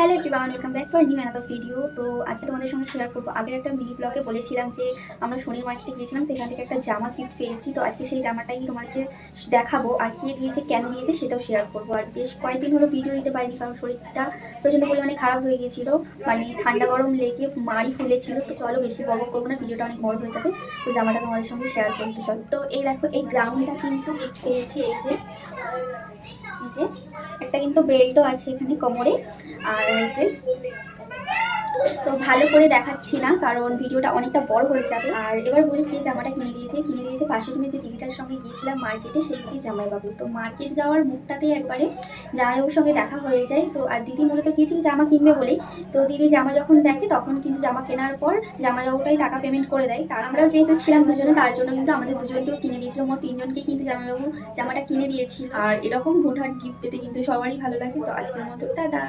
Hello everyone, welcome back to our new another video. তো আজকে তোমাদের সঙ্গে শেয়ার করবো, আগের একটা মিনি ব্লগে বলেছিলাম যে আমরা শনির মার্কেটে গিয়েছিলাম, সেখান থেকে একটা জামা গিফট পেয়েছি। তো আজকে সেই জামাটাই তোমাদেরকে দেখাবো, আর কে দিয়েছে কেন দিয়েছে সেটাও শেয়ার করবো। আর বেশ কয়েকদিন হলো ভিডিও দিতে পারিনি, কারণ শরীরটা প্রচণ্ড পরিমাণে খারাপ হয়ে গিয়েছিলো, মানে ঠান্ডা গরম লেগে মাড়ি ফুলেছিল। তো চলো বেশি বড় করবো না, ভিডিওটা অনেক বড় হয়ে যাবে। তো জামাটা তোমাদের সঙ্গে শেয়ার করতে চলো। তো এই দেখো, এই গ্রাউন্ডটা কিন্তু গিফট পেয়েছি। এই যে একটা কিন্তু বেল্টও আছে এখানে কোমরে। আর এই যে, তো ভালো করে দেখাচ্ছি না কারণ ভিডিওটা অনেকটা বড় হয়ে যাবে। আর এবার বলি কে জামাটা কিনে দিয়েছে পাশের রুমে যে দিদিটার সঙ্গে গিয়েছিলাম মার্কেটে, সেই দিদি জামাইবাবু। তো মার্কেট যাওয়ার মুখটাতেই একবারে জামাইবাবুর সঙ্গে দেখা হয়ে যায়। তো আর দিদি মূলত গিয়েছিল জামা কিনবে বলেই। তো দিদি জামা যখন দেখে তখন কিন্তু জামা কেনার পর জামাইবাবুটাই টাকা পেমেন্ট করে দেয়। তার আমরাও যেহেতু ছিলাম দুজনে, তার জন্য কিন্তু আমাদের দুজনকেও কিনে দিয়েছিল, মোট তিনজনকেই কিন্তু জামাইবাবু জামাটা কিনে দিয়েছিল। আর এরকম হুটহাট গিফট পেতে কিন্তু সবারই ভালো লাগে। তো আজকের মতো টাটা।